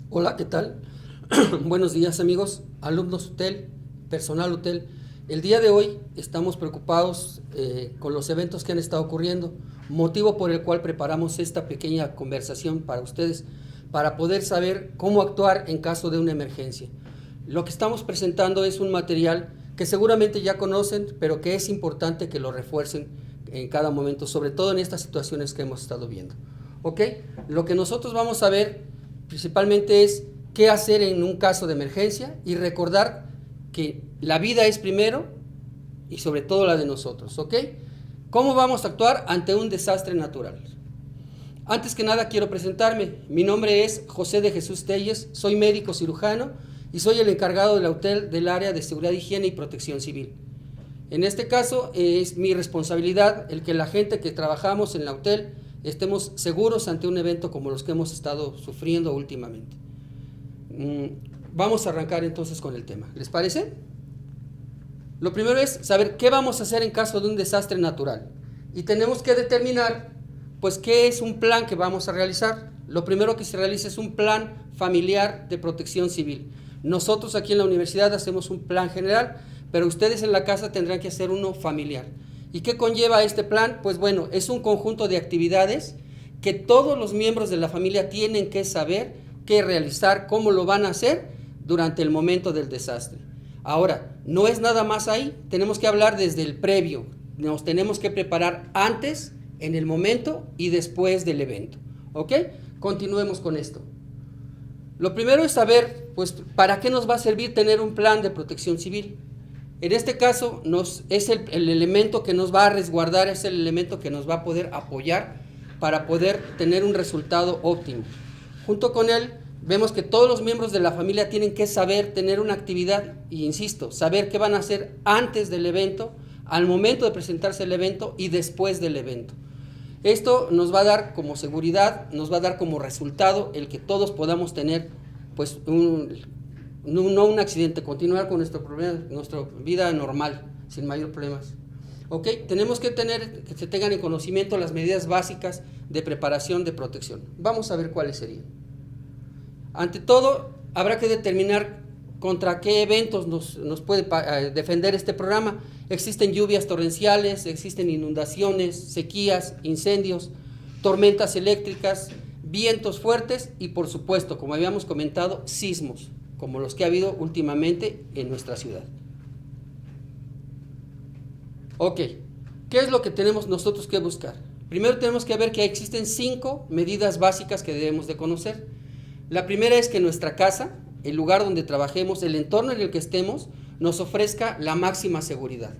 Hola, ¿qué tal? Buenos días, amigos, alumnos hotel, personal hotel. El día de hoy estamos preocupados con los eventos que han estado ocurriendo, motivo por el cual preparamos esta pequeña conversación para ustedes, para poder saber cómo actuar en caso de una emergencia. Lo que estamos presentando es un material que seguramente ya conocen, pero que es importante que lo refuercen en cada momento, sobre todo en estas situaciones que hemos estado viendo. ¿Ok? Lo que nosotros vamos a ver principalmente es qué hacer en un caso de emergencia y recordar que la vida es primero y sobre todo la de nosotros, ¿ok? ¿Cómo vamos a actuar ante un desastre natural? Antes que nada quiero presentarme. Mi nombre es José de Jesús Telles, soy médico cirujano y soy el encargado del hotel del área de seguridad, higiene y protección civil. En este caso es mi responsabilidad el que la gente que trabajamos en el hotel estemos seguros ante un evento como los que hemos estado sufriendo últimamente. Vamos a arrancar entonces con el tema. ¿Les parece? Lo primero es saber qué vamos a hacer en caso de un desastre natural. Y tenemos que determinar, pues, qué es un plan que vamos a realizar. Lo primero que se realiza es un plan familiar de protección civil. Nosotros aquí en la universidad hacemos un plan general, pero ustedes en la casa tendrán que hacer uno familiar. ¿Y qué conlleva este plan? Pues bueno, es un conjunto de actividades que todos los miembros de la familia tienen que saber qué realizar, cómo lo van a hacer durante el momento del desastre. Ahora, no es nada más ahí, tenemos que hablar desde el previo, nos tenemos que preparar antes, en el momento y después del evento. ¿Ok? Continuemos con esto. Lo primero es saber, pues, ¿para qué nos va a servir tener un plan de protección civil? En este caso es el elemento que nos va a resguardar, es el elemento que nos va a poder apoyar para poder tener un resultado óptimo. Junto con él, vemos que todos los miembros de la familia tienen que saber tener una actividad, y insisto, saber qué van a hacer antes del evento, al momento de presentarse el evento y después del evento. Esto nos va a dar como seguridad, nos va a dar como resultado el que todos podamos tener, pues, no un accidente, continuar con nuestra vida normal, sin mayor problemas. ¿Ok? Tenemos que se tengan en conocimiento las medidas básicas de preparación de protección. Vamos a ver cuáles serían. Ante todo, habrá que determinar contra qué eventos nos puede defender este programa. Existen lluvias torrenciales, existen inundaciones, sequías, incendios, tormentas eléctricas, vientos fuertes y, por supuesto, como habíamos comentado, sismos, como los que ha habido últimamente en nuestra ciudad. Ok, ¿qué es lo que tenemos nosotros que buscar? Primero tenemos que ver que existen 5 medidas básicas que debemos de conocer. La primera es que nuestra casa, el lugar donde trabajemos, el entorno en el que estemos, nos ofrezca la máxima seguridad.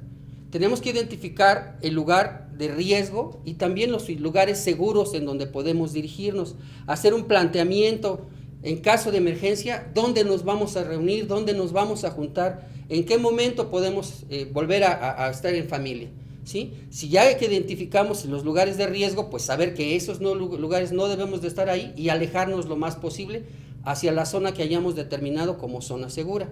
Tenemos que identificar el lugar de riesgo y también los lugares seguros en donde podemos dirigirnos, hacer un planteamiento en caso de emergencia, dónde nos vamos a reunir, dónde nos vamos a juntar, en qué momento podemos volver a estar en familia, ¿sí? Si ya que identificamos los lugares de riesgo, pues saber que esos lugares no debemos de estar ahí y alejarnos lo más posible hacia la zona que hayamos determinado como zona segura.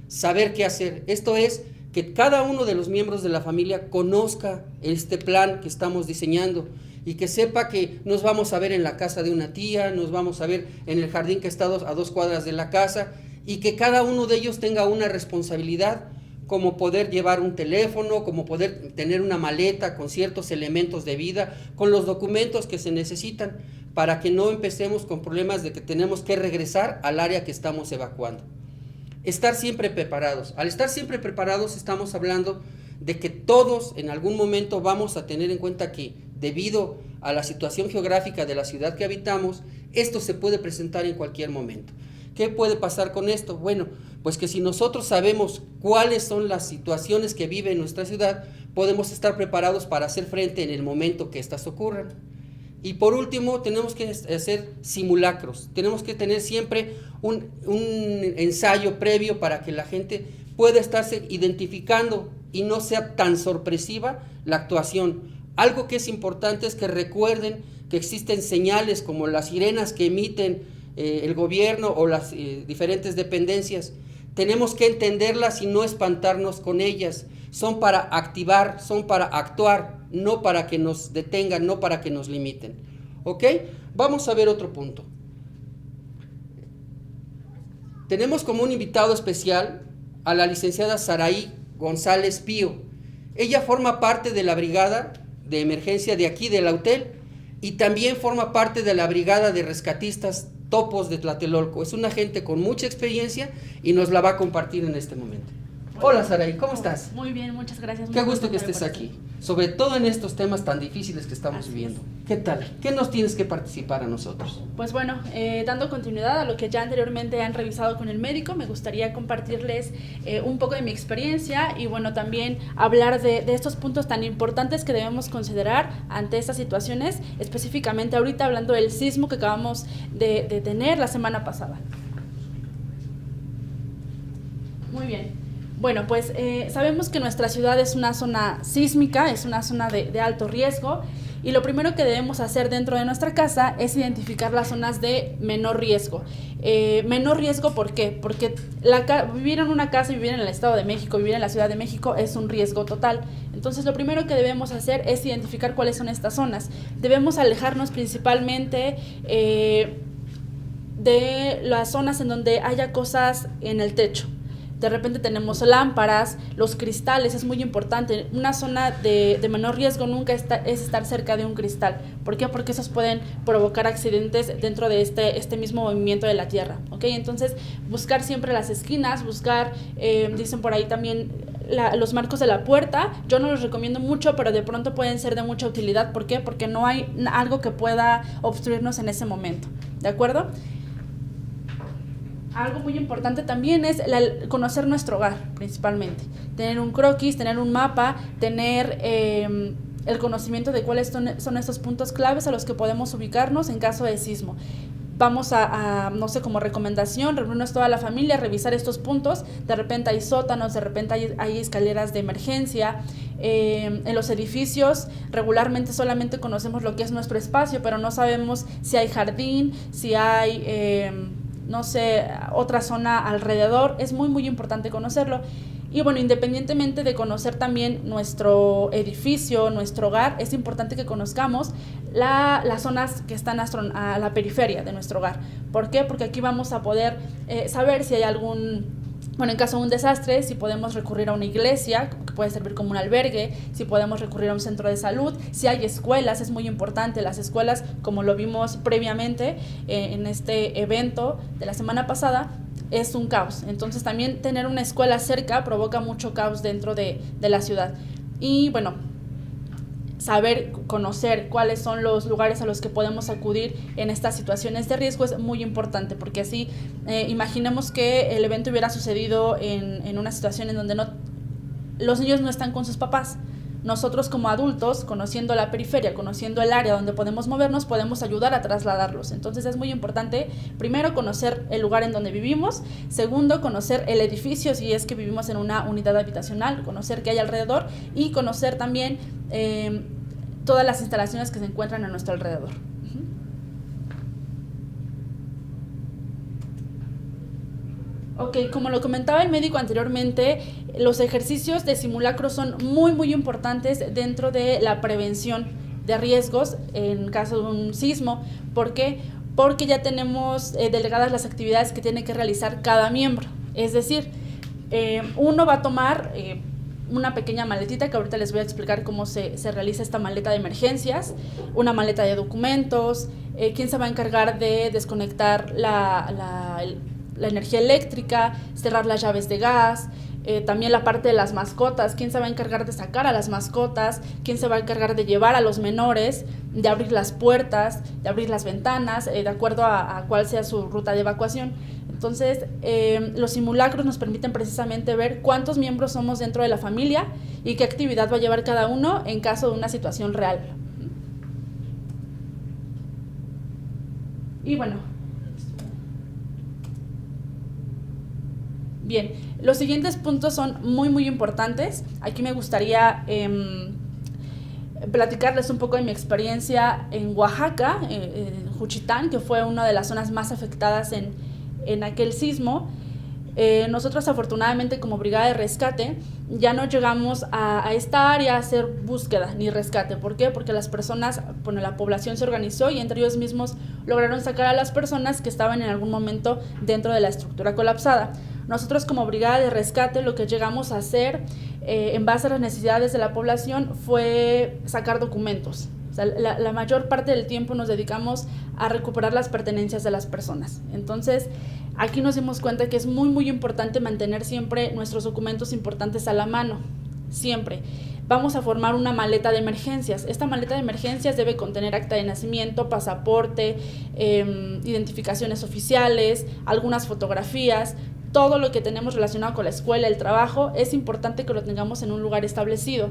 Saber qué hacer. Esto es que cada uno de los miembros de la familia conozca este plan que estamos diseñando y que sepa que nos vamos a ver en la casa de una tía, nos vamos a ver en el jardín que está a 2 cuadras de la casa, y que cada uno de ellos tenga una responsabilidad, como poder llevar un teléfono, como poder tener una maleta con ciertos elementos de vida, con los documentos que se necesitan, para que no empecemos con problemas de que tenemos que regresar al área que estamos evacuando. Estar siempre preparados. Al estar siempre preparados estamos hablando de que todos en algún momento vamos a tener en cuenta que debido a la situación geográfica de la ciudad que habitamos, esto se puede presentar en cualquier momento. ¿Qué puede pasar con esto? Bueno, pues que si nosotros sabemos cuáles son las situaciones que vive en nuestra ciudad, podemos estar preparados para hacer frente en el momento que estas ocurran. Y por último, tenemos que hacer simulacros. Tenemos que tener siempre un ensayo previo para que la gente pueda estarse identificando y no sea tan sorpresiva la actuación. Algo que es importante es que recuerden que existen señales como las sirenas que emiten el gobierno o las diferentes dependencias. Tenemos que entenderlas y no espantarnos con ellas. Son para activar, son para actuar, no para que nos detengan, no para que nos limiten. ¿Ok? Vamos a ver otro punto. Tenemos como un invitado especial a la licenciada Saraí González Pío. Ella forma parte de la brigada de emergencia de aquí, de la UTEL, y también forma parte de la brigada de rescatistas Topos de Tlatelolco. Es una gente con mucha experiencia y nos la va a compartir en este momento. Hola Saraí, ¿cómo estás? Muy bien, muchas gracias. Qué gusto que estés aquí, sobre todo en estos temas tan difíciles que estamos viviendo. ¿Qué tal? ¿Qué nos tienes que participar a nosotros? Pues bueno, dando continuidad a lo que ya anteriormente han revisado con el médico, me gustaría compartirles un poco de mi experiencia y bueno, también hablar de estos puntos tan importantes que debemos considerar ante estas situaciones, específicamente ahorita hablando del sismo que acabamos de tener la semana pasada. Muy bien. Bueno, pues sabemos que nuestra ciudad es una zona sísmica, es una zona de alto riesgo y lo primero que debemos hacer dentro de nuestra casa es identificar las zonas de menor riesgo. Menor riesgo, ¿por qué? Porque vivir en una casa, vivir en el Estado de México, vivir en la Ciudad de México es un riesgo total. Entonces lo primero que debemos hacer es identificar cuáles son estas zonas. Debemos alejarnos principalmente de las zonas en donde haya cosas en el techo. De repente tenemos lámparas, los cristales, es muy importante. Una zona de menor riesgo nunca es estar cerca de un cristal. ¿Por qué? Porque esos pueden provocar accidentes dentro de este mismo movimiento de la Tierra. ¿Ok? Entonces, buscar siempre las esquinas, buscar, dicen por ahí también, los marcos de la puerta. Yo no los recomiendo mucho, pero de pronto pueden ser de mucha utilidad. ¿Por qué? Porque no hay algo que pueda obstruirnos en ese momento. ¿De acuerdo? Algo muy importante también es conocer nuestro hogar, principalmente. Tener un croquis, tener un mapa, tener el conocimiento de cuáles son estos puntos claves a los que podemos ubicarnos en caso de sismo. Vamos no sé, como recomendación, reunirnos toda la familia, revisar estos puntos. De repente hay sótanos, de repente hay escaleras de emergencia. En los edificios regularmente solamente conocemos lo que es nuestro espacio, pero no sabemos si hay jardín, si hay... no sé, otra zona alrededor. Es muy, muy importante conocerlo. Y bueno, independientemente de conocer también nuestro edificio, nuestro hogar, es importante que conozcamos las zonas que están a la periferia de nuestro hogar. ¿Por qué? Porque aquí vamos a poder saber si hay en caso de un desastre, si podemos recurrir a una iglesia, que puede servir como un albergue, si podemos recurrir a un centro de salud, si hay escuelas, es muy importante. Las escuelas, como lo vimos previamente en este evento de la semana pasada, es un caos. Entonces también tener una escuela cerca provoca mucho caos dentro de la ciudad. Y bueno, saber, conocer cuáles son los lugares a los que podemos acudir en estas situaciones de riesgo es muy importante, porque así imaginemos que el evento hubiera sucedido en una situación en donde los niños no están con sus papás. Nosotros como adultos, conociendo la periferia, conociendo el área donde podemos movernos, podemos ayudar a trasladarlos. Entonces es muy importante, primero, conocer el lugar en donde vivimos. Segundo, conocer el edificio, si es que vivimos en una unidad habitacional, conocer qué hay alrededor y conocer también todas las instalaciones que se encuentran a nuestro alrededor. Ok, como lo comentaba el médico anteriormente, los ejercicios de simulacro son muy, muy importantes dentro de la prevención de riesgos en caso de un sismo. ¿Por qué? Porque ya tenemos delegadas las actividades que tiene que realizar cada miembro. Es decir, uno va a tomar una pequeña maletita, que ahorita les voy a explicar cómo se realiza esta maleta de emergencias, una maleta de documentos, quién se va a encargar de desconectar la energía eléctrica, cerrar las llaves de gas, también la parte de las mascotas, quién se va a encargar de sacar a las mascotas, quién se va a encargar de llevar a los menores, de abrir las puertas, de abrir las ventanas, de acuerdo a cuál sea su ruta de evacuación. Entonces, los simulacros nos permiten precisamente ver cuántos miembros somos dentro de la familia y qué actividad va a llevar cada uno en caso de una situación real. Y bueno, bien, los siguientes puntos son muy, muy importantes. Aquí me gustaría platicarles un poco de mi experiencia en Oaxaca, en Juchitán, que fue una de las zonas más afectadas en aquel sismo. Nosotros afortunadamente como Brigada de Rescate ya no llegamos a esta área a hacer búsqueda ni rescate. ¿Por qué? Porque las personas, bueno, la población se organizó y entre ellos mismos lograron sacar a las personas que estaban en algún momento dentro de la estructura colapsada. Nosotros como Brigada de Rescate lo que llegamos a hacer en base a las necesidades de la población fue sacar documentos. O sea, la mayor parte del tiempo nos dedicamos a recuperar las pertenencias de las personas. Entonces, aquí nos dimos cuenta que es muy, muy importante mantener siempre nuestros documentos importantes a la mano, siempre. Vamos a formar una maleta de emergencias. Esta maleta de emergencias debe contener acta de nacimiento, pasaporte, identificaciones oficiales, algunas fotografías. Todo lo que tenemos relacionado con la escuela, el trabajo, es importante que lo tengamos en un lugar establecido.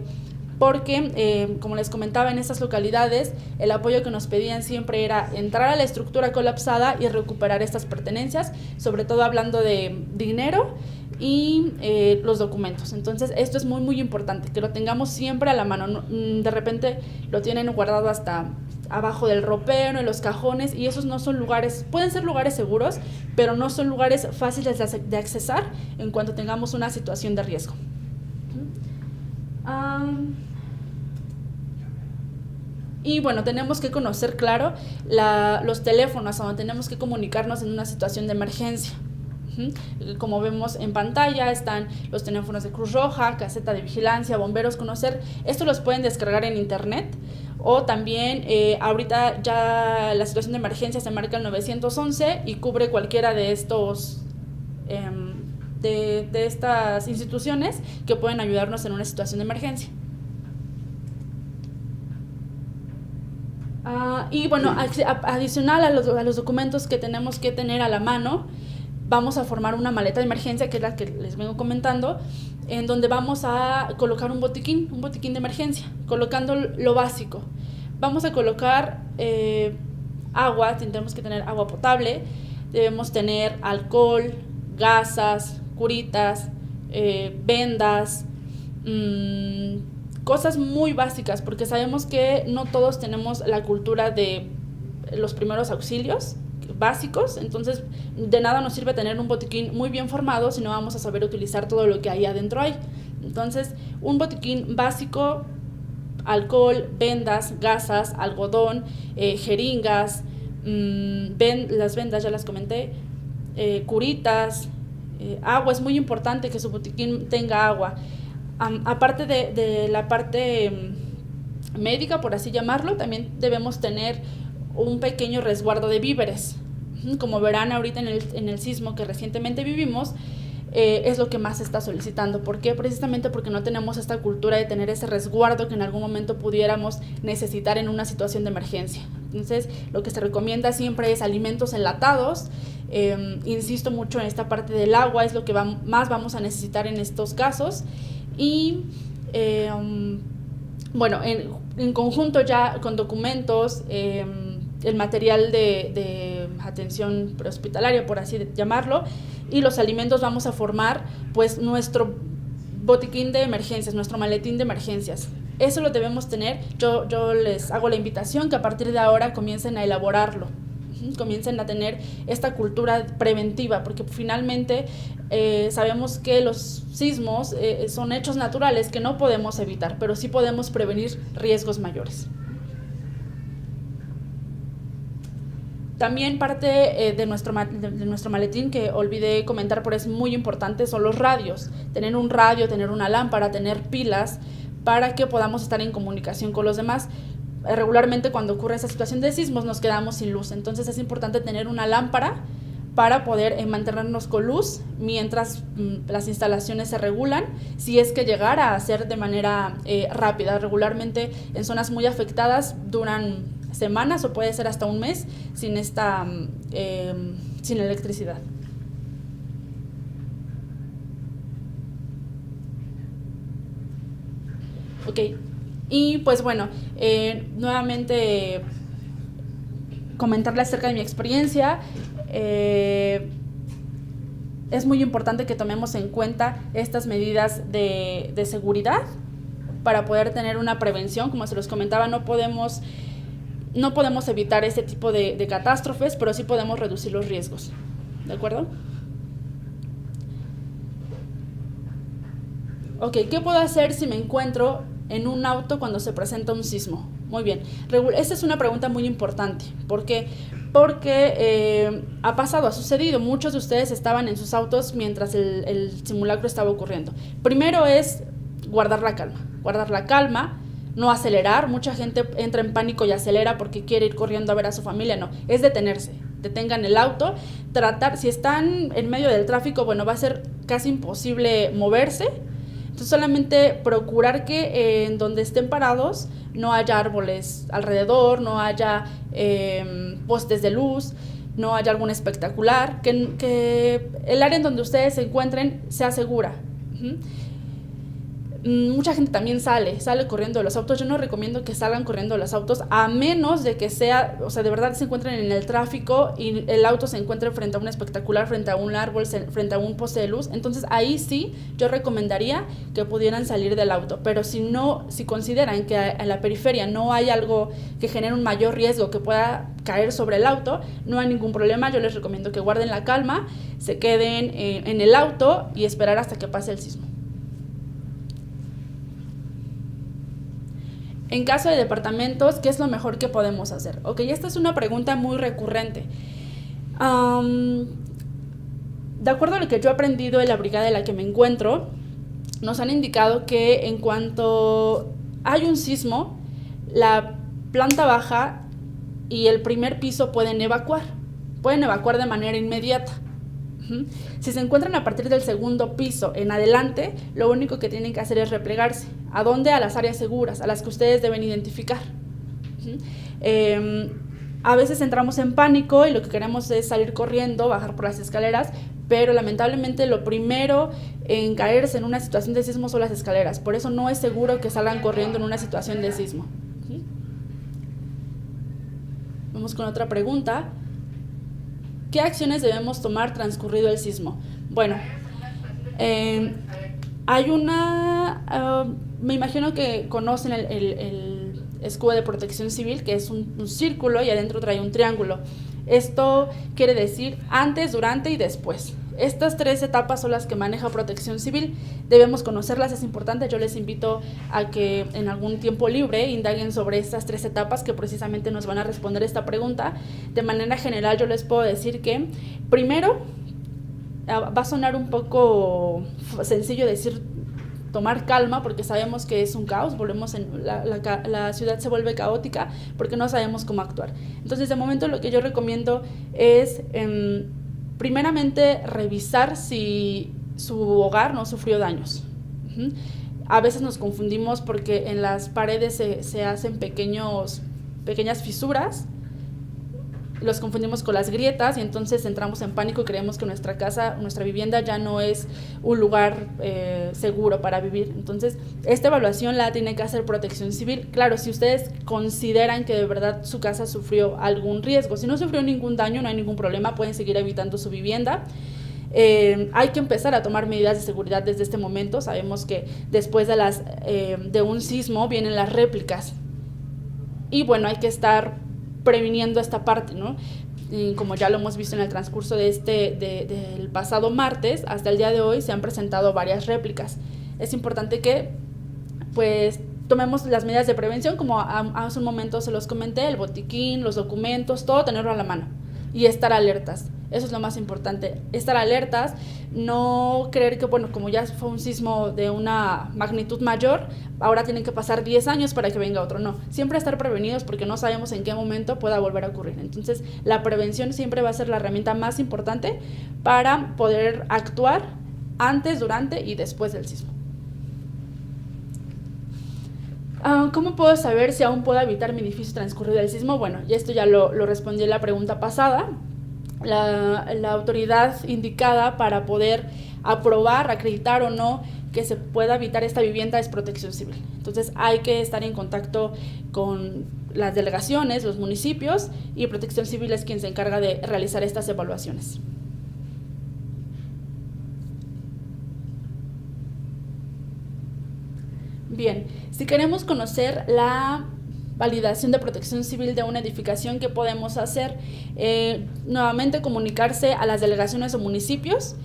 Porque, como les comentaba, en estas localidades el apoyo que nos pedían siempre era entrar a la estructura colapsada y recuperar estas pertenencias, sobre todo hablando de dinero y los documentos. Entonces esto es muy muy importante, que lo tengamos siempre a la mano. De repente lo tienen guardado hasta abajo del ropero, en los cajones, y esos no son lugares, pueden ser lugares seguros, pero no son lugares fáciles de accesar en cuanto tengamos una situación de riesgo. Y bueno, tenemos que conocer, claro, los teléfonos a donde tenemos que comunicarnos en una situación de emergencia. Como vemos en pantalla, están los teléfonos de Cruz Roja, caseta de vigilancia, bomberos, conocer. Estos los pueden descargar en internet, o también ahorita ya la situación de emergencia se marca el 911 y cubre cualquiera de estos de estas instituciones que pueden ayudarnos en una situación de emergencia. Y bueno, adicional a los documentos que tenemos que tener a la mano, vamos a formar una maleta de emergencia, que es la que les vengo comentando, en donde vamos a colocar un botiquín de emergencia, colocando lo básico. Vamos a colocar agua, tendremos que tener agua potable, debemos tener alcohol, gasas, curitas, vendas, cosas muy básicas, porque sabemos que no todos tenemos la cultura de los primeros auxilios básicos. Entonces de nada nos sirve tener un botiquín muy bien formado si no vamos a saber utilizar todo lo que ahí adentro hay. Entonces un botiquín básico: alcohol, vendas, gasas, algodón, jeringas, las vendas ya las comenté, curitas, agua. Es muy importante que su botiquín tenga agua. Aparte de la parte médica, por así llamarlo, también debemos tener un pequeño resguardo de víveres. Como verán ahorita en el sismo que recientemente vivimos, es lo que más se está solicitando. ¿Por qué? Precisamente porque no tenemos esta cultura de tener ese resguardo que en algún momento pudiéramos necesitar en una situación de emergencia. Entonces, lo que se recomienda siempre es alimentos enlatados. Insisto mucho en esta parte del agua, es lo que más vamos a necesitar en estos casos. Y bueno, en conjunto ya con documentos, el material de atención prehospitalaria, por así llamarlo, y los alimentos, vamos a formar pues nuestro botiquín de emergencias, nuestro maletín de emergencias. Eso lo debemos tener. Yo les hago la invitación que a partir de ahora comiencen a elaborarlo, comiencen a tener esta cultura preventiva, porque finalmente sabemos que los sismos son hechos naturales que no podemos evitar, pero sí podemos prevenir riesgos mayores. También parte de nuestro maletín, que olvidé comentar, pero es muy importante, son los radios. Tener un radio, tener una lámpara, tener pilas, para que podamos estar en comunicación con los demás. Regularmente cuando ocurre esa situación de sismos nos quedamos sin luz, entonces es importante tener una lámpara para poder mantenernos con luz mientras las instalaciones se regulan, si es que llegara a ser de manera rápida. Regularmente en zonas muy afectadas duran semanas o puede ser hasta un mes sin electricidad. Ok, y pues bueno, nuevamente comentarles acerca de mi experiencia. Es muy importante que tomemos en cuenta estas medidas de seguridad para poder tener una prevención. Como se los comentaba, no podemos evitar este tipo de catástrofes, pero sí podemos reducir los riesgos. ¿De acuerdo? Ok, ¿qué puedo hacer si me encuentro en un auto cuando se presenta un sismo? Muy bien, esta es una pregunta muy importante. ¿Por qué? Porque ha sucedido. Muchos de ustedes estaban en sus autos mientras el simulacro estaba ocurriendo. Primero es guardar la calma, no acelerar. Mucha gente entra en pánico y acelera porque quiere ir corriendo a ver a su familia. No, es detenerse. Detengan el auto, si están en medio del tráfico, bueno, va a ser casi imposible moverse. Entonces solamente procurar que en donde estén parados no haya árboles alrededor, no haya postes de luz, no haya algún espectacular, que el área en donde ustedes se encuentren sea segura. Mucha gente también sale corriendo de los autos. Yo no recomiendo que salgan corriendo de los autos, a menos de que de verdad se encuentren en el tráfico y el auto se encuentre frente a un espectacular, frente a un árbol, frente a un poste de luz. Entonces ahí sí yo recomendaría que pudieran salir del auto. Pero si consideran que en la periferia no hay algo que genere un mayor riesgo que pueda caer sobre el auto, no hay ningún problema. Yo les recomiendo que guarden la calma, se queden en el auto y esperar hasta que pase el sismo. En caso de departamentos, ¿qué es lo mejor que podemos hacer? Ok, esta es una pregunta muy recurrente. De acuerdo a lo que yo he aprendido en la brigada en la que me encuentro, nos han indicado que en cuanto hay un sismo, la planta baja y el primer piso pueden evacuar de manera inmediata. Si se encuentran a partir del segundo piso en adelante, lo único que tienen que hacer es replegarse. ¿A dónde? A las áreas seguras, a las que ustedes deben identificar. A veces entramos en pánico y lo que queremos es salir corriendo, bajar por las escaleras, pero lamentablemente lo primero en caerse en una situación de sismo son las escaleras. Por eso no es seguro que salgan corriendo en una situación de sismo. Vamos con otra pregunta. ¿Qué acciones debemos tomar transcurrido el sismo? Bueno, hay me imagino que conocen el escudo de protección civil, que es un círculo y adentro trae un triángulo. Esto quiere decir antes, durante y después. Estas 3 etapas son las que maneja Protección Civil. Debemos conocerlas, es importante. Yo les invito a que en algún tiempo libre indaguen sobre estas 3 etapas que precisamente nos van a responder esta pregunta. De manera general, yo les puedo decir que primero, va a sonar un poco sencillo decir tomar calma, porque sabemos que es un caos, la ciudad se vuelve caótica porque no sabemos cómo actuar. Entonces, de momento lo que yo recomiendo es primeramente revisar si su hogar no sufrió daños. A veces nos confundimos porque en las paredes se hacen pequeñas fisuras, los confundimos con las grietas y entonces entramos en pánico y creemos que nuestra vivienda ya no es un lugar seguro para vivir. Entonces, esta evaluación la tiene que hacer Protección Civil. Claro, si ustedes consideran que de verdad su casa sufrió algún riesgo. Si no sufrió ningún daño, no hay ningún problema, pueden seguir habitando su vivienda. Hay que empezar a tomar medidas de seguridad desde este momento. Sabemos que después de un sismo vienen las réplicas. Y bueno, hay que estar previniendo esta parte, ¿no? Y como ya lo hemos visto en el transcurso del pasado martes, hasta el día de hoy se han presentado varias réplicas. Es importante que pues tomemos las medidas de prevención, como hace un momento se los comenté, el botiquín, los documentos, todo tenerlo a la mano y estar alertas. Eso es lo más importante, estar alertas, no creer que, bueno, como ya fue un sismo de una magnitud mayor, ahora tienen que pasar 10 años para que venga otro. No, siempre estar prevenidos porque no sabemos en qué momento pueda volver a ocurrir. Entonces, la prevención siempre va a ser la herramienta más importante para poder actuar antes, durante y después del sismo. ¿Cómo puedo saber si aún puedo habitar mi edificio transcurrido el sismo? Bueno, y esto ya lo respondí en la pregunta pasada. La autoridad indicada para poder aprobar, acreditar o no que se pueda habitar esta vivienda es Protección Civil. Entonces hay que estar en contacto con las delegaciones, los municipios, y Protección Civil es quien se encarga de realizar estas evaluaciones. Bien, Si queremos conocer la validación de protección civil de una edificación, ¿qué podemos hacer? Nuevamente comunicarse a las delegaciones o municipios.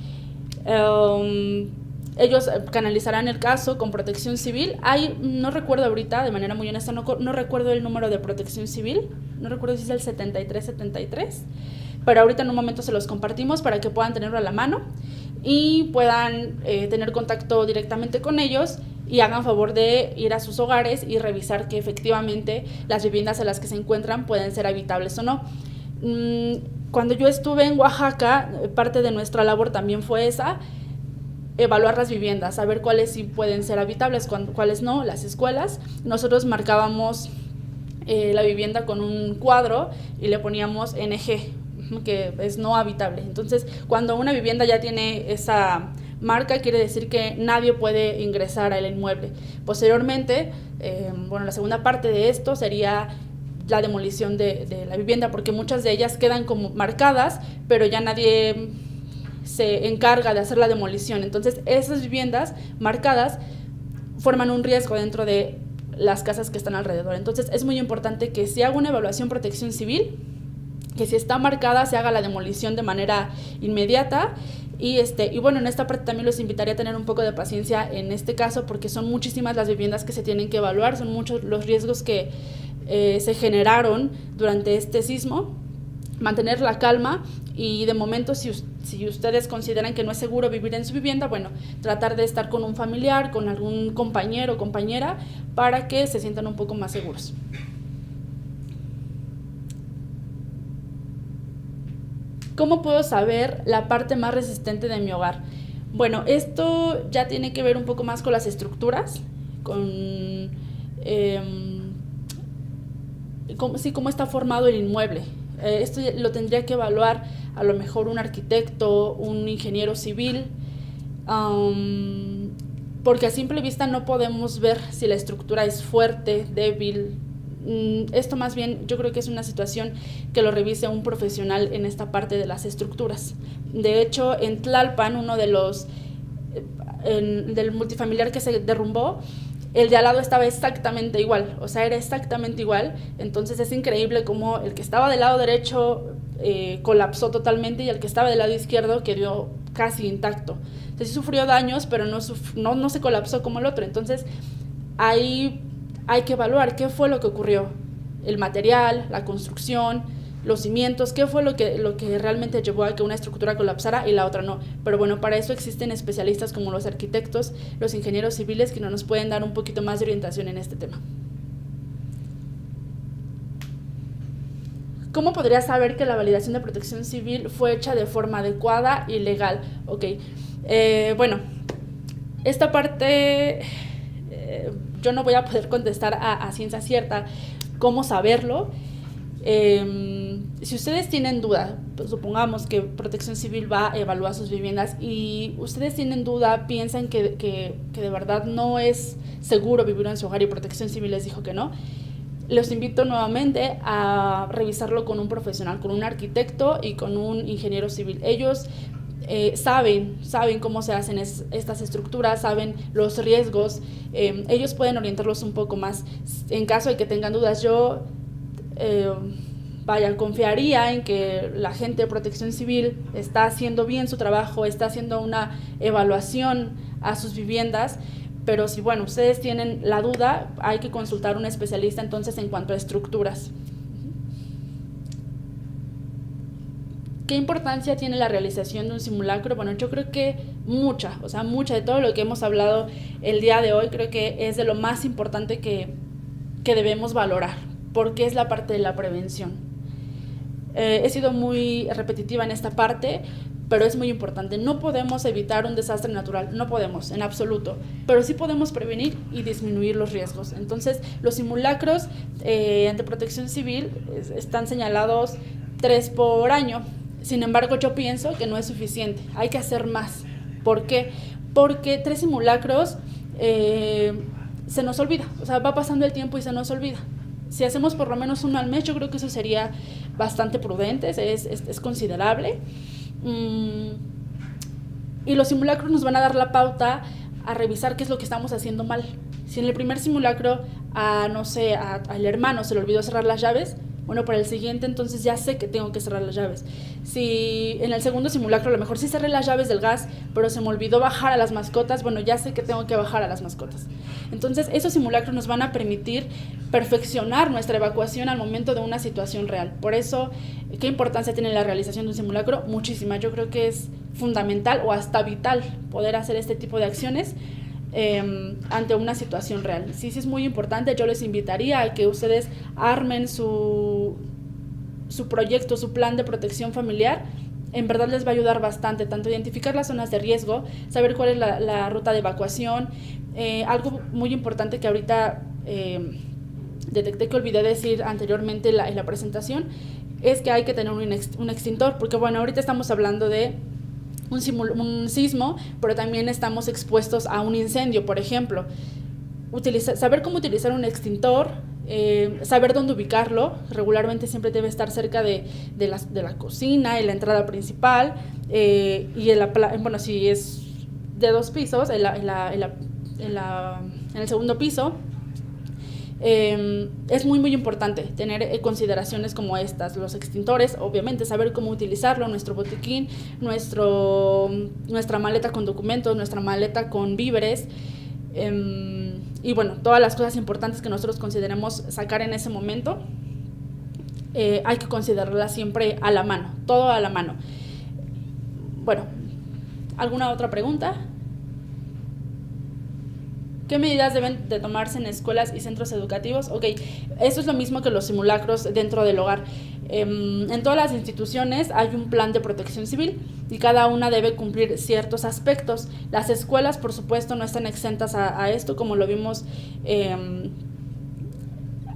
Ellos canalizarán el caso con protección civil. No recuerdo ahorita, de manera muy honesta, no recuerdo el número de protección civil, no recuerdo si es el 7373, pero ahorita en un momento se los compartimos para que puedan tenerlo a la mano y puedan tener contacto directamente con ellos y hagan favor de ir a sus hogares y revisar que efectivamente las viviendas en las que se encuentran pueden ser habitables o no. Cuando yo estuve en Oaxaca, parte de nuestra labor también fue esa, evaluar las viviendas, saber cuáles sí pueden ser habitables, cuáles no, las escuelas. Nosotros marcábamos la vivienda con un cuadro y le poníamos NG, que es no habitable. Entonces, cuando una vivienda ya tiene esa marca, quiere decir que nadie puede ingresar al inmueble. Posteriormente, la segunda parte de esto sería la demolición de la vivienda, porque muchas de ellas quedan como marcadas, pero ya nadie se encarga de hacer la demolición. Entonces, esas viviendas marcadas forman un riesgo dentro de las casas que están alrededor. Entonces, es muy importante que si haga una evaluación protección civil, que si está marcada se haga la demolición de manera inmediata. Y bueno, en esta parte también los invitaría a tener un poco de paciencia en este caso, porque son muchísimas las viviendas que se tienen que evaluar, son muchos los riesgos que se generaron durante este sismo. Mantener la calma y de momento si ustedes consideran que no es seguro vivir en su vivienda, bueno, tratar de estar con un familiar, con algún compañero o compañera para que se sientan un poco más seguros. ¿Cómo puedo saber la parte más resistente de mi hogar? Bueno, esto ya tiene que ver un poco más con las estructuras, con cómo está formado el inmueble. Esto lo tendría que evaluar a lo mejor un arquitecto, un ingeniero civil, porque a simple vista no podemos ver si la estructura es fuerte, débil. Esto más bien yo creo que es una situación que lo revise un profesional en esta parte de las estructuras. De hecho, en Tlalpan, uno de los del multifamiliar que se derrumbó, el de al lado estaba exactamente igual, o sea, era exactamente igual. Entonces es increíble cómo el que estaba del lado derecho colapsó totalmente y el que estaba del lado izquierdo quedó casi intacto. Entonces sí sufrió daños, pero no se colapsó como el otro. Entonces ahí hay que evaluar qué fue lo que ocurrió, el material, la construcción, los cimientos, qué fue lo que realmente llevó a que una estructura colapsara y la otra no. Pero bueno, para eso existen especialistas como los arquitectos, los ingenieros civiles que nos pueden dar un poquito más de orientación en este tema. ¿Cómo podría saber que la validación de protección civil fue hecha de forma adecuada y legal? Ok, bueno, esta parte yo no voy a poder contestar a ciencia cierta cómo saberlo. Si ustedes tienen duda, pues supongamos que Protección Civil va a evaluar sus viviendas y ustedes tienen duda, piensan que de verdad no es seguro vivir en su hogar y Protección Civil les dijo que no, los invito nuevamente a revisarlo con un profesional, con un arquitecto y con un ingeniero civil. Ellos saben cómo se hacen estas estructuras, saben los riesgos, ellos pueden orientarlos un poco más. En caso de que tengan dudas, yo confiaría en que la gente de Protección Civil está haciendo bien su trabajo, está haciendo una evaluación a sus viviendas, pero si bueno, ustedes tienen la duda, hay que consultar a un especialista entonces en cuanto a estructuras. ¿Qué importancia tiene la realización de un simulacro? Bueno, yo creo que mucha de todo lo que hemos hablado el día de hoy, creo que es de lo más importante que debemos valorar, porque es la parte de la prevención. He sido muy repetitiva en esta parte, pero es muy importante. No podemos evitar un desastre natural, no podemos, en absoluto, pero sí podemos prevenir y disminuir los riesgos. Entonces, los simulacros ante Protección Civil están señalados 3 por año. Sin embargo, yo pienso que no es suficiente, hay que hacer más. ¿Por qué? Porque 3 simulacros se nos olvida, o sea, va pasando el tiempo y se nos olvida. Si hacemos por lo menos uno al mes, yo creo que eso sería bastante prudente, es considerable. Y los simulacros nos van a dar la pauta a revisar qué es lo que estamos haciendo mal. Si en el primer simulacro, no sé, al hermano se le olvidó cerrar las llaves, bueno, para el siguiente entonces ya sé que tengo que cerrar las llaves. Si en el segundo simulacro a lo mejor sí cerré las llaves del gas, pero se me olvidó bajar a las mascotas, bueno, ya sé que tengo que bajar a las mascotas. Entonces esos simulacros nos van a permitir perfeccionar nuestra evacuación al momento de una situación real. Por eso, ¿qué importancia tiene la realización de un simulacro? Muchísima. Yo creo que es fundamental o hasta vital poder hacer este tipo de acciones ante una situación real. Sí, es muy importante. Yo les invitaría a que ustedes armen su proyecto, su plan de protección familiar. En verdad les va a ayudar bastante, tanto identificar las zonas de riesgo, saber cuál es la ruta de evacuación. Algo muy importante que ahorita detecté que olvidé decir anteriormente en la presentación, es que hay que tener un extintor, porque bueno, ahorita estamos hablando de un sismo, pero también estamos expuestos a un incendio, por ejemplo. Saber cómo utilizar un extintor, saber dónde ubicarlo. Regularmente siempre debe estar cerca de la cocina y la entrada principal, y bueno, si es de 2 pisos, en el segundo piso. Es muy muy importante tener consideraciones como estas, los extintores, obviamente saber cómo utilizarlo, nuestro botiquín, nuestra maleta con documentos, nuestra maleta con víveres, y bueno, todas las cosas importantes que nosotros consideremos sacar en ese momento, hay que considerarlas siempre a la mano, todo a la mano. Bueno, ¿alguna otra pregunta? ¿Qué medidas deben de tomarse en escuelas y centros educativos? Ok, eso es lo mismo que los simulacros dentro del hogar. En todas las instituciones hay un plan de protección civil y cada una debe cumplir ciertos aspectos. Las escuelas, por supuesto, no están exentas a esto, como lo vimos.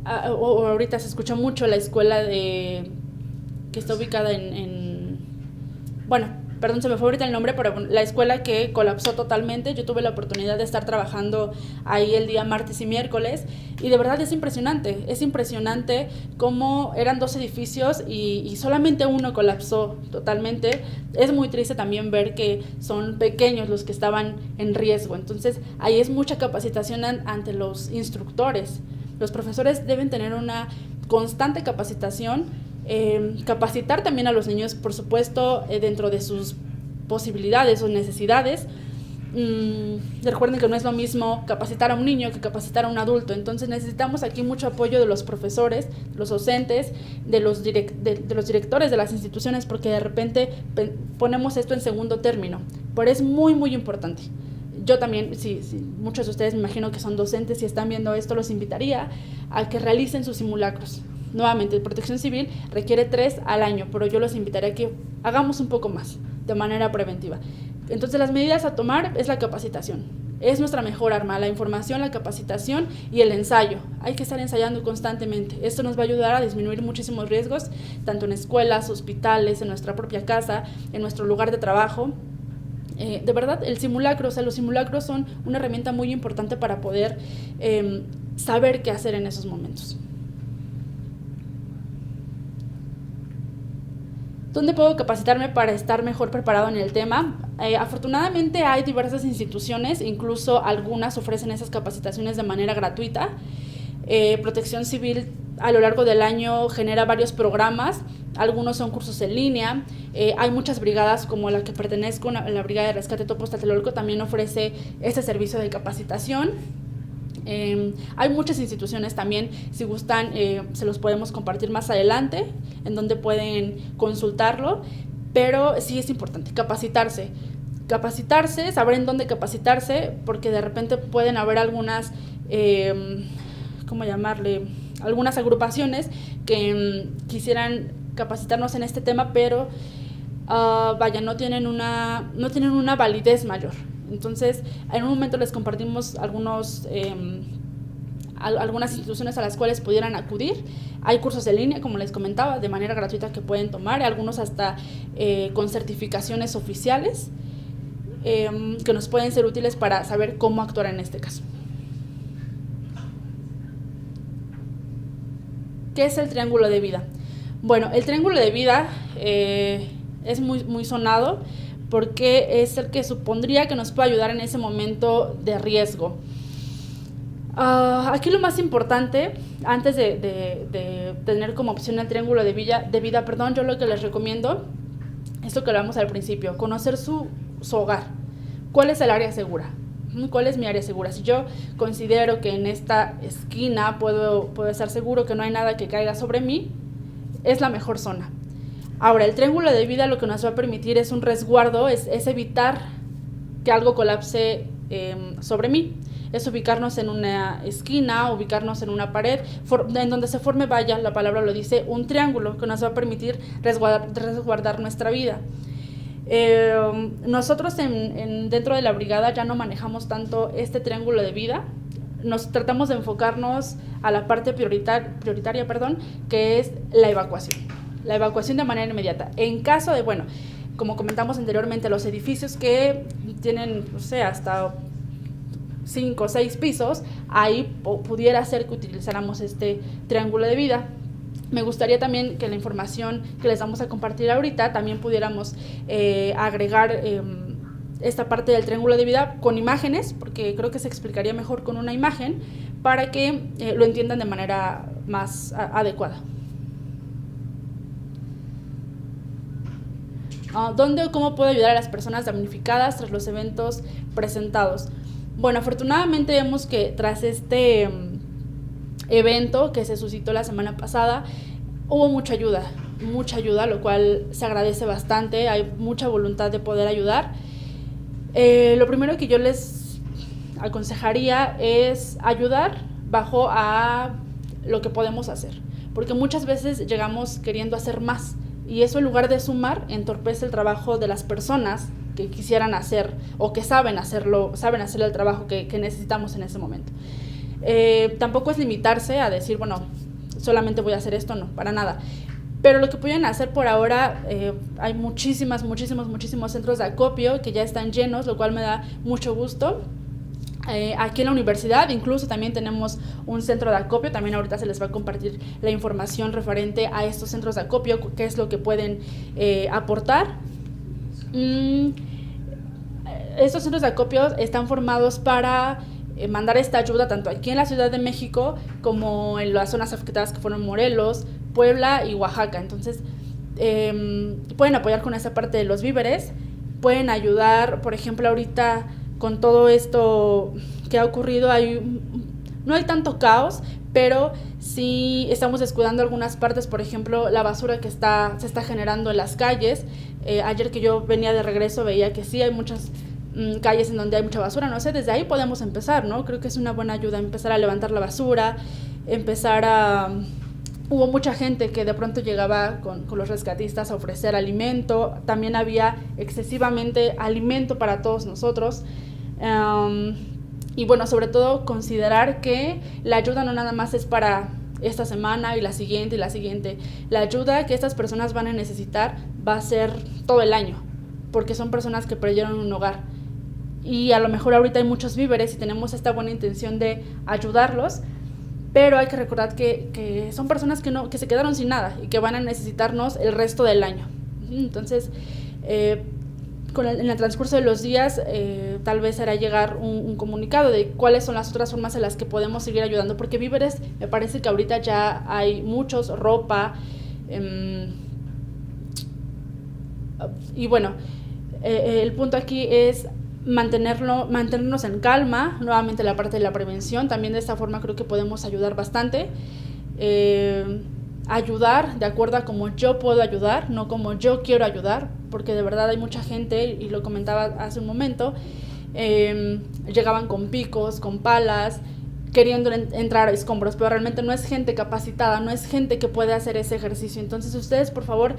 Ahorita se escucha mucho la escuela que está ubicada bueno, perdón, se me fue ahorita el nombre, pero la escuela que colapsó totalmente. Yo tuve la oportunidad de estar trabajando ahí el día martes y miércoles, y de verdad es impresionante cómo eran 2 edificios y solamente uno colapsó totalmente. Es muy triste también ver que son pequeños los que estaban en riesgo, entonces ahí es mucha capacitación ante los instructores. Los profesores deben tener una constante capacitación. Capacitar también a los niños, por supuesto, dentro de sus posibilidades o necesidades. Recuerden que no es lo mismo capacitar a un niño que capacitar a un adulto, entonces necesitamos aquí mucho apoyo de los profesores, los docentes, de los directores de las instituciones, porque de repente ponemos esto en segundo término, pero es muy muy importante. Yo también, sí, muchos de ustedes me imagino que son docentes y están viendo esto, los invitaría a que realicen sus simulacros. Nuevamente, Protección Civil requiere 3 al año, pero yo los invitaría a que hagamos un poco más de manera preventiva. Entonces, las medidas a tomar es la capacitación. Es nuestra mejor arma, la información, la capacitación y el ensayo. Hay que estar ensayando constantemente. Esto nos va a ayudar a disminuir muchísimos riesgos, tanto en escuelas, hospitales, en nuestra propia casa, en nuestro lugar de trabajo. De verdad, los simulacros son una herramienta muy importante para poder saber qué hacer en esos momentos. ¿Dónde puedo capacitarme para estar mejor preparado en el tema? Afortunadamente hay diversas instituciones, incluso algunas ofrecen esas capacitaciones de manera gratuita. Protección Civil a lo largo del año genera varios programas, algunos son cursos en línea. Hay muchas brigadas, como la que pertenezco, la Brigada de Rescate Topos Tlatelolco, también ofrece este servicio de capacitación. Hay muchas instituciones también, si gustan, se los podemos compartir más adelante, en donde pueden consultarlo, pero sí es importante capacitarse, saber en dónde capacitarse, porque de repente pueden haber algunas, algunas agrupaciones que quisieran capacitarnos en este tema, pero no tienen una validez mayor. Entonces, en un momento les compartimos algunas instituciones a las cuales pudieran acudir. Hay cursos en línea, como les comentaba, de manera gratuita que pueden tomar, algunos hasta con certificaciones oficiales que nos pueden ser útiles para saber cómo actuar en este caso. ¿Qué es el triángulo de vida? Bueno, el triángulo de vida es muy, muy sonado, porque es el que supondría que nos puede ayudar en ese momento de riesgo. Aquí lo más importante, antes de tener como opción el triángulo de vida, yo lo que les recomiendo es lo que hablamos al principio, conocer su hogar. ¿Cuál es el área segura? ¿Cuál es mi área segura? Si yo considero que en esta esquina puedo estar seguro que no hay nada que caiga sobre mí, es la mejor zona. Ahora, el triángulo de vida lo que nos va a permitir es un resguardo, es evitar que algo colapse sobre mí. Es ubicarnos en una esquina, ubicarnos en una pared, en donde se forme, vaya, la palabra lo dice, un triángulo que nos va a permitir resguardar nuestra vida. Nosotros dentro de la brigada ya no manejamos tanto este triángulo de vida. Nos tratamos de enfocarnos a la parte prioritaria, que es la evacuación de manera inmediata. En caso de, como comentamos anteriormente, los edificios que tienen, hasta 5 o 6 pisos, ahí pudiera ser que utilizáramos este triángulo de vida. Me gustaría también que la información que les vamos a compartir ahorita también pudiéramos agregar esta parte del triángulo de vida con imágenes, porque creo que se explicaría mejor con una imagen para que lo entiendan de manera más adecuada. ¿Dónde o cómo puedo ayudar a las personas damnificadas tras los eventos presentados? Bueno, afortunadamente vemos que tras este evento que se suscitó la semana pasada, hubo mucha ayuda, lo cual se agradece bastante, hay mucha voluntad de poder ayudar. Lo primero que yo les aconsejaría es ayudar bajo a lo que podemos hacer, porque muchas veces llegamos queriendo hacer más, y eso en lugar de sumar, entorpece el trabajo de las personas que quisieran hacer o que saben hacer el trabajo que necesitamos en ese momento. Tampoco es limitarse a decir, solamente voy a hacer esto, no, para nada. Pero lo que pueden hacer por ahora, hay muchísimos centros de acopio que ya están llenos, lo cual me da mucho gusto. Aquí en la universidad incluso también tenemos un centro de acopio, también ahorita se les va a compartir la información referente a estos centros de acopio, qué es lo que pueden aportar. Estos centros de acopio están formados para mandar esta ayuda tanto aquí en la Ciudad de México como en las zonas afectadas que fueron Morelos, Puebla y Oaxaca. Entonces pueden apoyar con esa parte de los víveres, pueden ayudar, por ejemplo, ahorita con todo esto que ha ocurrido, no hay tanto caos, pero sí estamos descuidando algunas partes, por ejemplo, la basura que se está generando en las calles. Ayer que yo venía de regreso veía que sí hay muchas calles en donde hay mucha basura, desde ahí podemos empezar, ¿no? Creo que es una buena ayuda empezar a levantar la basura, hubo mucha gente que de pronto llegaba con los rescatistas a ofrecer alimento, también había excesivamente alimento para todos nosotros. Y sobre todo considerar que la ayuda no nada más es para esta semana y la siguiente, la ayuda que estas personas van a necesitar va a ser todo el año, porque son personas que perdieron un hogar, y a lo mejor ahorita hay muchos víveres y tenemos esta buena intención de ayudarlos, pero hay que recordar que son personas que se quedaron sin nada y que van a necesitarnos el resto del año. Entonces, en el transcurso de los días, tal vez hará llegar un comunicado de cuáles son las otras formas en las que podemos seguir ayudando, porque víveres me parece que ahorita ya hay muchos, ropa, y el punto aquí es mantenernos en calma, nuevamente la parte de la prevención. También de esta forma creo que podemos ayudar bastante, ayudar de acuerdo a como yo puedo ayudar, no como yo quiero ayudar, porque de verdad hay mucha gente, y lo comentaba hace un momento, llegaban con picos, con palas, queriendo entrar a escombros, pero realmente no es gente capacitada, no es gente que puede hacer ese ejercicio. Entonces ustedes, por favor,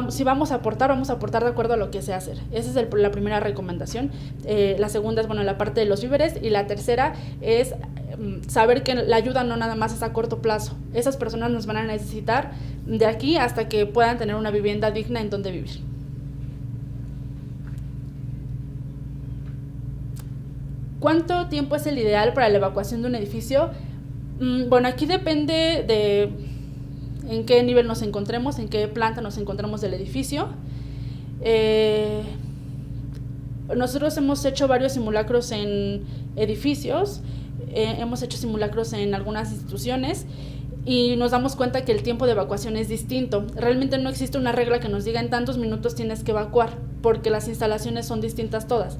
si vamos a aportar de acuerdo a lo que sé hacer. Esa es la primera recomendación. La segunda es la parte de los víveres, y la tercera es saber que la ayuda no nada más es a corto plazo. Esas personas nos van a necesitar de aquí hasta que puedan tener una vivienda digna en donde vivir. ¿Cuánto tiempo es el ideal para la evacuación de un edificio? Aquí depende de en qué nivel nos encontremos, en qué planta nos encontramos del edificio. Nosotros hemos hecho varios simulacros en edificios, hemos hecho simulacros en algunas instituciones y nos damos cuenta que el tiempo de evacuación es distinto. Realmente no existe una regla que nos diga en tantos minutos tienes que evacuar, porque las instalaciones son distintas todas.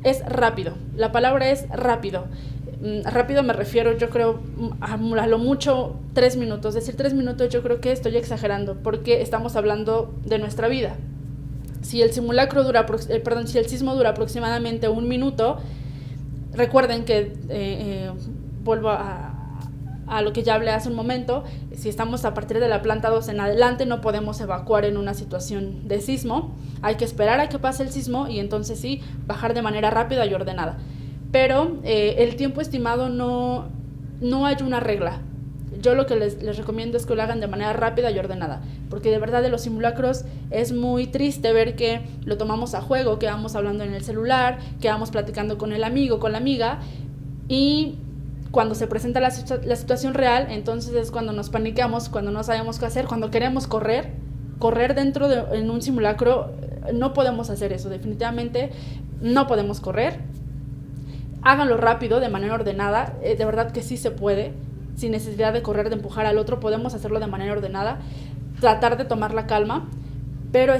Es rápido, la palabra es rápido. Rápido me refiero, yo creo, a lo mucho 3 minutos. Decir 3 minutos yo creo que estoy exagerando, porque estamos hablando de nuestra vida. Si el simulacro dura, si el sismo dura aproximadamente 1 minuto, recuerden que, vuelvo a lo que ya hablé hace un momento, si estamos a partir de la planta 2 en adelante no podemos evacuar en una situación de sismo, hay que esperar a que pase el sismo y entonces sí, bajar de manera rápida y ordenada. Pero el tiempo estimado no hay una regla. Yo lo que les recomiendo es que lo hagan de manera rápida y ordenada, porque de verdad de los simulacros es muy triste ver que lo tomamos a juego, que vamos hablando en el celular, que vamos platicando con el amigo, con la amiga, y cuando se presenta la situación real, entonces es cuando nos paniqueamos, cuando no sabemos qué hacer, cuando queremos correr en un simulacro. No podemos hacer eso, definitivamente no podemos correr. Háganlo rápido, de manera ordenada, de verdad que sí se puede, sin necesidad de correr, de empujar al otro, podemos hacerlo de manera ordenada, tratar de tomar la calma, pero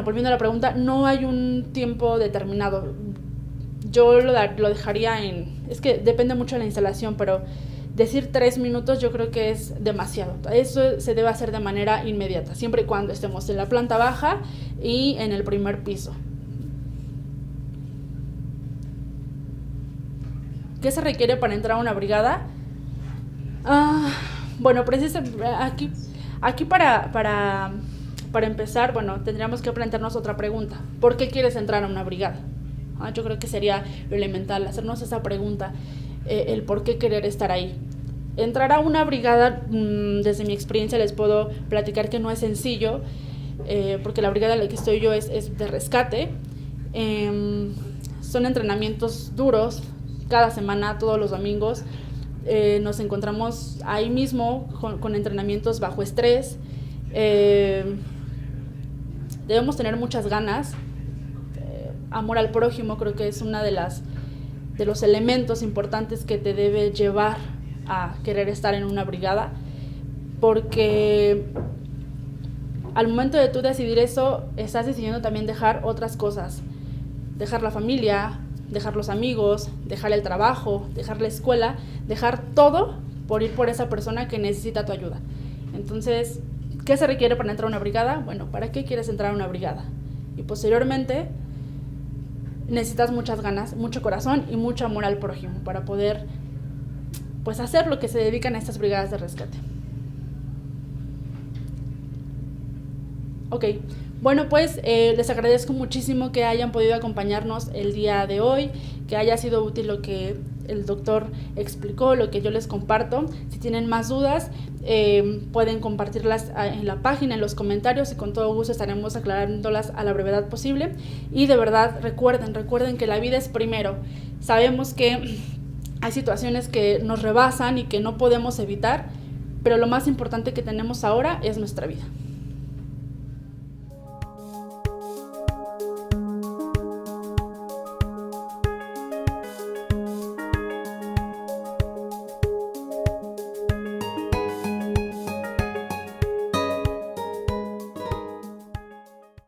volviendo a la pregunta, no hay un tiempo determinado. Yo lo dejaría es que depende mucho de la instalación, pero decir 3 minutos yo creo que es demasiado. Eso se debe hacer de manera inmediata, siempre y cuando estemos en la planta baja y en el primer piso. ¿Qué se requiere para entrar a una brigada? Bueno, aquí para empezar, tendríamos que plantearnos otra pregunta. ¿Por qué quieres entrar a una brigada? Yo creo que sería lo elemental, hacernos esa pregunta, el por qué querer estar ahí. Entrar a una brigada, desde mi experiencia les puedo platicar que no es sencillo, porque la brigada en la que estoy yo es de rescate. Son entrenamientos duros, cada semana, todos los domingos. Nos encontramos ahí mismo con entrenamientos bajo estrés. Debemos tener muchas ganas. Amor al prójimo creo que es una de los elementos importantes que te debe llevar a querer estar en una brigada, porque al momento de tú decidir eso, estás decidiendo también dejar otras cosas, dejar la familia, dejar los amigos, dejar el trabajo, dejar la escuela, dejar todo por ir por esa persona que necesita tu ayuda. Entonces, ¿qué se requiere para entrar a una brigada? Bueno, ¿para qué quieres entrar a una brigada? Y posteriormente necesitas muchas ganas, mucho corazón y mucho amor al prójimo para poder hacer lo que se dedican a estas brigadas de rescate. Ok, bueno, les agradezco muchísimo que hayan podido acompañarnos el día de hoy, que haya sido útil lo que el doctor explicó, lo que yo les comparto. Si tienen más dudas, pueden compartirlas en la página, en los comentarios, y con todo gusto estaremos aclarándolas a la brevedad posible. Y de verdad, recuerden que la vida es primero. Sabemos que hay situaciones que nos rebasan y que no podemos evitar, pero lo más importante que tenemos ahora es nuestra vida.